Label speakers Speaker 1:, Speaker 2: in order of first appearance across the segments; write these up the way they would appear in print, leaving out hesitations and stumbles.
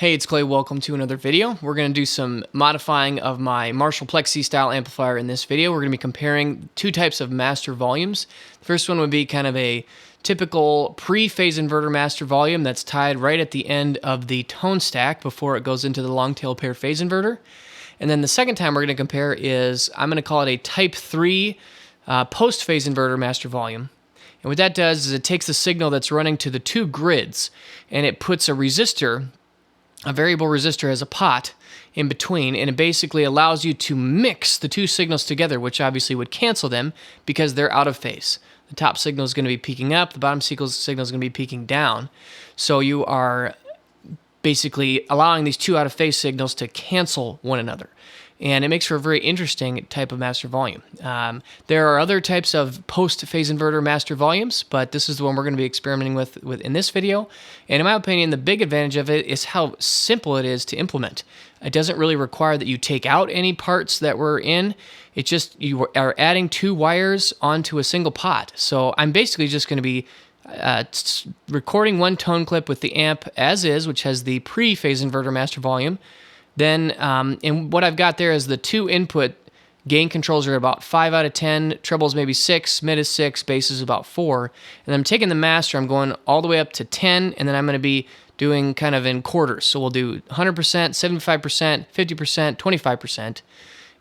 Speaker 1: Hey, it's Kley. Welcome to another video. We're going to do some modifying of my Marshall plexi style amplifier in this video. We're going to be comparing two types of master volumes. The first one would be kind of a typical pre-phase inverter master volume that's tied right at the end of the tone stack before it goes into the long tail pair phase inverter. And then the second time we're going to compare is, I'm going to call it a type 3 post-phase inverter master volume. And what that does is it takes the signal that's running to the two grids and it puts a resistor, a variable resistor, as a pot in between, and it basically allows you to mix the two signals together, which obviously would cancel them because they're out of phase. The top signal is going to be peaking up, the bottom signal is going to be peaking down. So you are basically allowing these two out of phase signals to cancel one another. And it makes for a very interesting type of master volume. There are other types of post-phase inverter master volumes, but this is the one we're going to be experimenting with in this video. And in my opinion, the big advantage of it is how simple it is to implement. It doesn't really require that you take out any parts that were in. It's just you are adding two wires onto a single pot. So I'm basically just going to be recording one tone clip with the amp as is, which has the pre-phase inverter master volume. Then, and what I've got there is the two input gain controls are about 5 out of 10, trebles maybe 6, mid is 6, bass is about 4. And I'm taking the master, I'm going all the way up to 10, and then I'm going to be doing kind of in quarters. So we'll do 100%, 75%, 50%, 25%.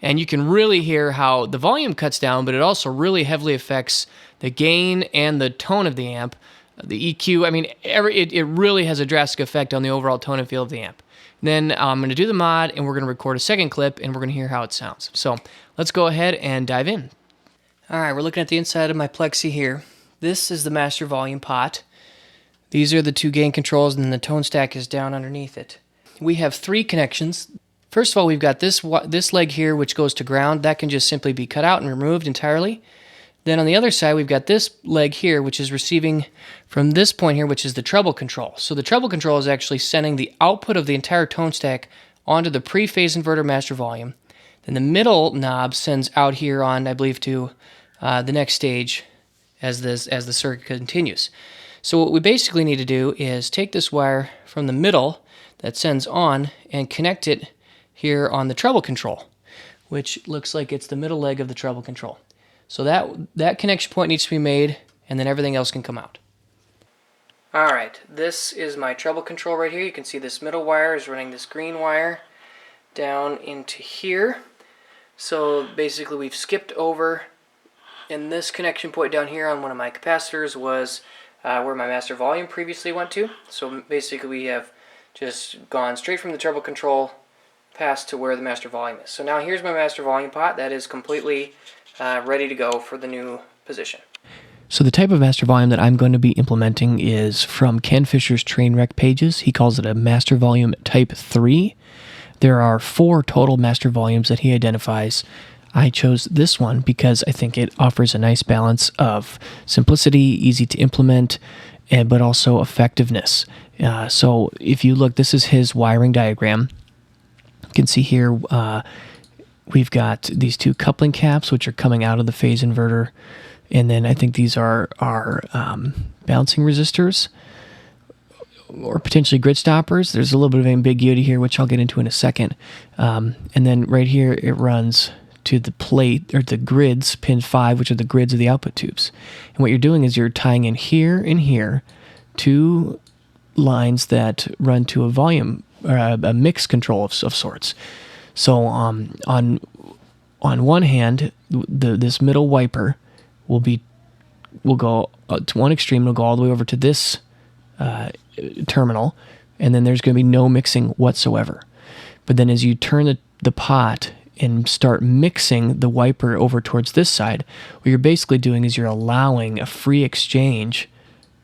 Speaker 1: And you can really hear how the volume cuts down, but it also really heavily affects the gain and the tone of the amp, the EQ. I mean, it really has a drastic effect on the overall tone and feel of the amp. Then I'm going to do the mod, and we're going to record a second clip, and we're going to hear how it sounds. So let's go ahead and dive in. All right, we're looking at the inside of my plexi here. This is the master volume pot. These are the two gain controls, and then the tone stack is down underneath it. We have 3 connections. First of all, we've got this leg here, which goes to ground. That can just simply be cut out and removed entirely. Then on the other side, we've got this leg here, which is receiving from this point here, which is the treble control. So the treble control is actually sending the output of the entire tone stack onto the pre-phase inverter master volume. Then the middle knob sends out here on, I believe, to the next stage as the circuit continues. So what we basically need to do is take this wire from the middle that sends on and connect it here on the treble control, which looks like it's the middle leg of the treble control. So that connection point needs to be made, and then everything else can come out. All right, this is my treble control right here. You can see this middle wire is running this green wire down into here. So basically we've skipped over, and this connection point down here on one of my capacitors was where my master volume previously went to. So basically we have just gone straight from the treble control past to where the master volume is. So now here's my master volume pot that is completely ready to go for the new position. So the type of master volume that I'm going to be implementing is from Ken Fischer's Trainwreck pages. He calls it a master volume type 3. There are 4 total master volumes that he identifies. I chose this one because I think it offers a nice balance of simplicity, easy to implement, but also effectiveness. So if you look, this is his wiring diagram. You can see here we've got these 2 coupling caps, which are coming out of the phase inverter. And then I think these are balancing resistors or potentially grid stoppers. There's a little bit of ambiguity here, which I'll get into in a second. And then right here, it runs to the plate, or the grids, pin 5, which are the grids of the output tubes. And what you're doing is you're tying in here and here 2 lines that run to a volume, or a mix control of sorts. So on one hand, this middle wiper will go to one extreme. It'll go all the way over to this terminal, and then there's going to be no mixing whatsoever. But then as you turn the pot and start mixing the wiper over towards this side, what you're basically doing is you're allowing a free exchange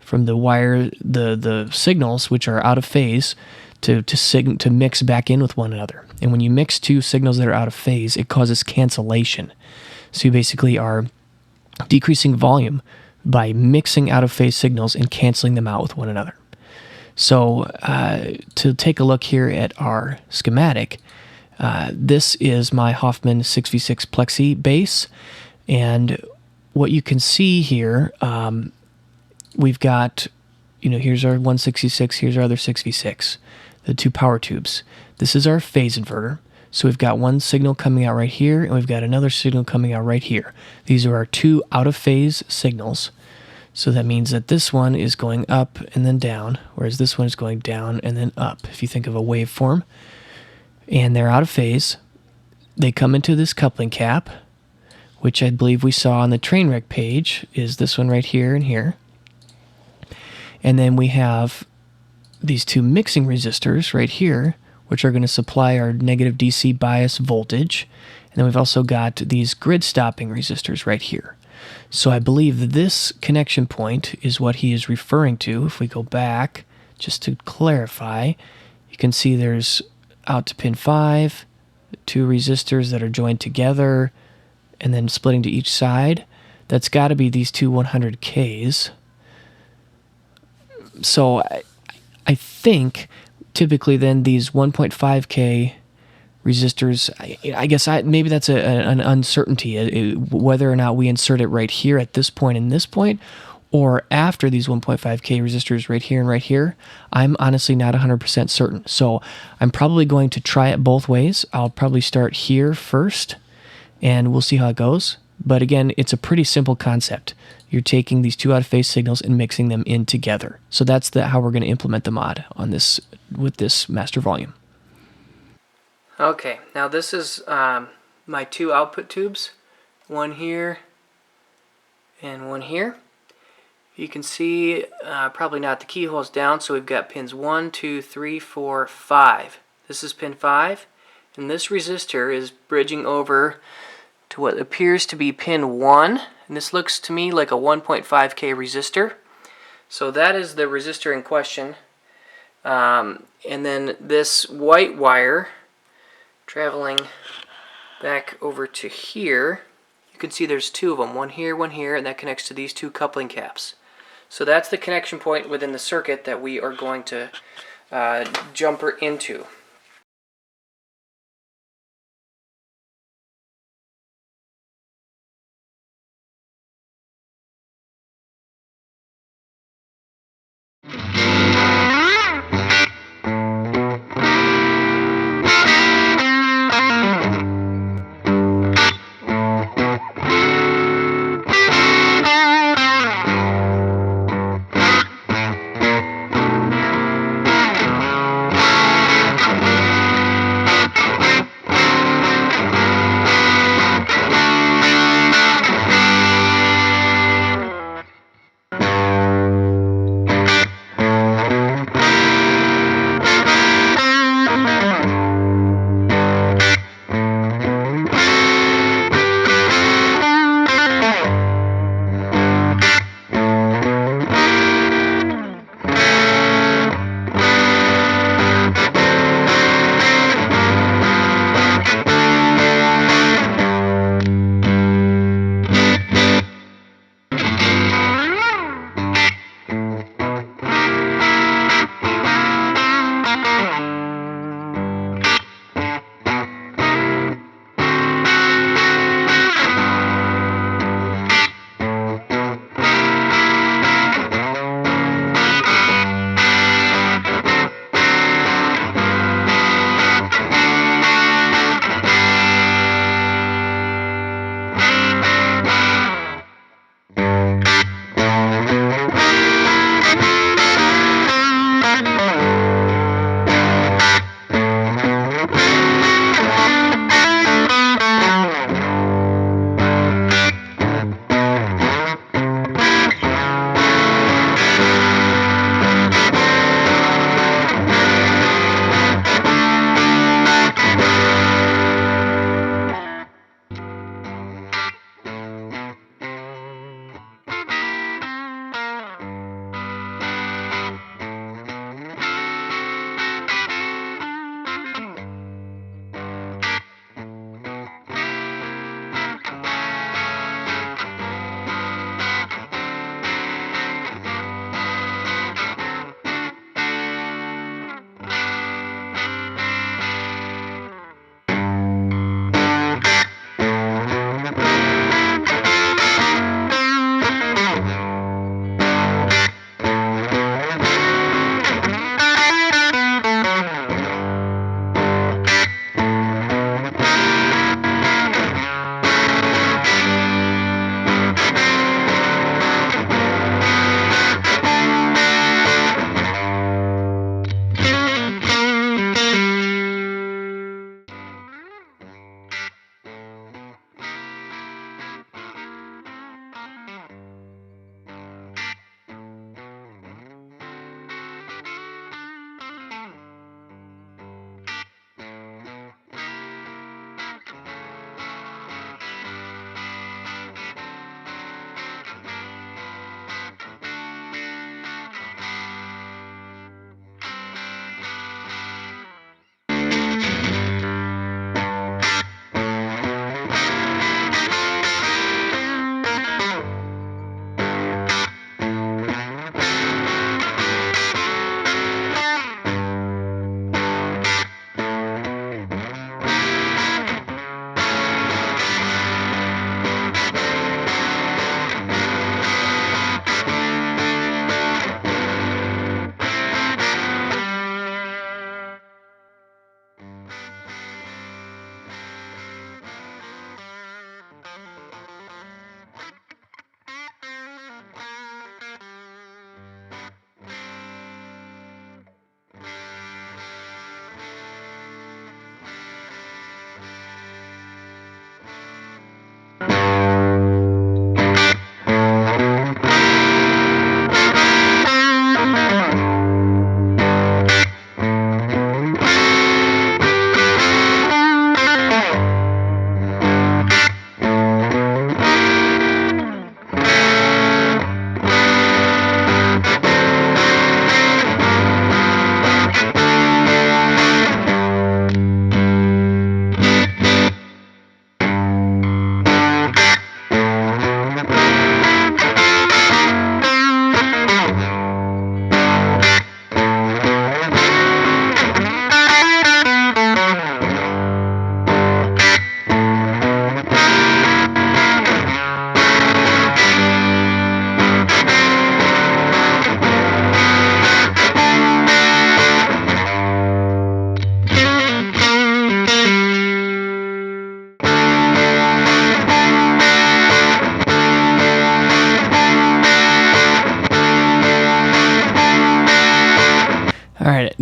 Speaker 1: from the wire, the signals which are out of phase, to mix back in with one another. And when you mix 2 signals that are out of phase, it causes cancellation. So you basically are decreasing volume by mixing out of phase signals and canceling them out with one another. So to take a look here at our schematic, this is my Hoffman 6v6 plexi bass, and what you can see here, we've got, here's our 166, here's our other 6v6. the two power tubes. This is our phase inverter. So we've got one signal coming out right here, and we've got another signal coming out right here. These are our two out-of-phase signals. So that means that this one is going up and then down, whereas this one is going down and then up, if you think of a waveform. And they're out of phase. They come into this coupling cap, which I believe we saw on the Trainwreck page, is this one right here and here. And then we have these two mixing resistors right here, which are going to supply our negative DC bias voltage. And then we've also got these grid stopping resistors right here. So I believe that this connection point is what he is referring to. If we go back, just to clarify, you can see there's out to pin 5, two resistors that are joined together, and then splitting to each side. That's got to be these two 100Ks. So I think typically then these 1.5K resistors, I guess maybe that's an uncertainty, whether or not we insert it right here at this point and this point, or after these 1.5K resistors right here and right here. I'm honestly not 100% certain. So I'm probably going to try it both ways. I'll probably start here first, and we'll see how it goes. But again, it's a pretty simple concept. You're taking these two out-of-phase signals and mixing them in together. So that's how we're going to implement the mod on this with this master volume. Okay, now this is my two output tubes, one here and one here. You can see probably not, the keyhole's down, so we've got pins 1, 2, 3, 4, 5. This is pin 5, and this resistor is bridging over to what appears to be pin 1, and this looks to me like a 1.5K resistor. So that is the resistor in question. And then this white wire traveling back over to here, you can see there's two of them, one here, and that connects to these two coupling caps. So that's the connection point within the circuit that we are going to jumper into.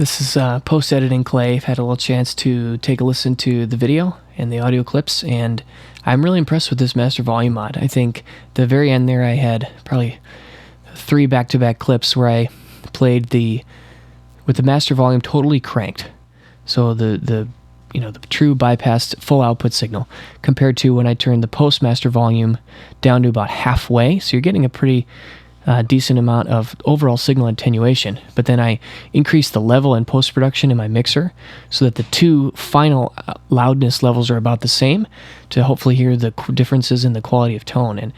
Speaker 1: This is post-editing Kley. I've had a little chance to take a listen to the video and the audio clips, and I'm really impressed with this master volume mod. I think the very end there I had probably 3 back-to-back clips where I played with the master volume totally cranked. So the true bypassed full output signal, compared to when I turned the post master volume down to about halfway. So you're getting a pretty decent amount of overall signal attenuation. But then I increased the level in post-production in my mixer so that the 2 final loudness levels are about the same, to hopefully hear the differences in the quality of tone. And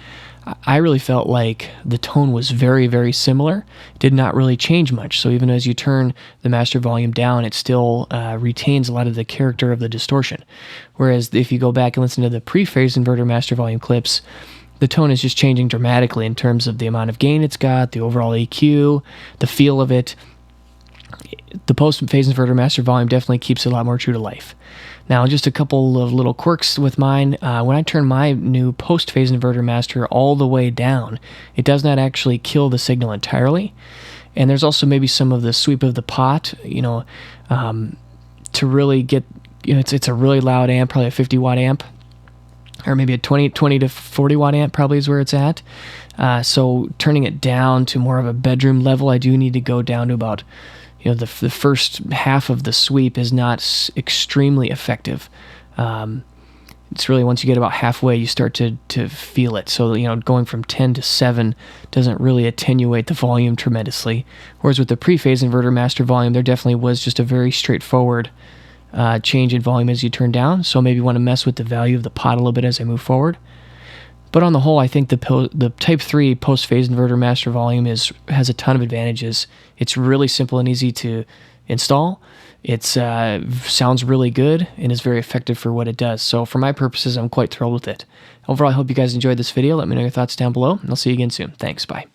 Speaker 1: I really felt like the tone was very, very similar. It did not really change much. So even as you turn the master volume down, it still retains a lot of the character of the distortion. Whereas if you go back and listen to the pre-phase inverter master volume clips, the tone is just changing dramatically in terms of the amount of gain it's got, the overall EQ, the feel of it. The post-phase inverter master volume definitely keeps it a lot more true to life. Now, just a couple of little quirks with mine. When I turn my new post-phase inverter master all the way down, it does not actually kill the signal entirely. And there's also maybe some of the sweep of the pot, to really get, it's a really loud amp, probably a 50 watt amp, or maybe a 20 to 40 watt amp probably is where it's at. So turning it down to more of a bedroom level, I do need to go down to about, the first half of the sweep is not extremely effective. It's really once you get about halfway, you start to feel it. So, going from 10 to 7 doesn't really attenuate the volume tremendously. Whereas with the pre-phase inverter master volume, there definitely was just a very straightforward change in volume as you turn down. So maybe you want to mess with the value of the pot a little bit as I move forward. But on the whole, I think the Type 3 post-phase inverter master volume has a ton of advantages. It's really simple and easy to install. It sounds really good and is very effective for what it does. So for my purposes, I'm quite thrilled with it. Overall, I hope you guys enjoyed this video. Let me know your thoughts down below, and I'll see you again soon. Thanks. Bye.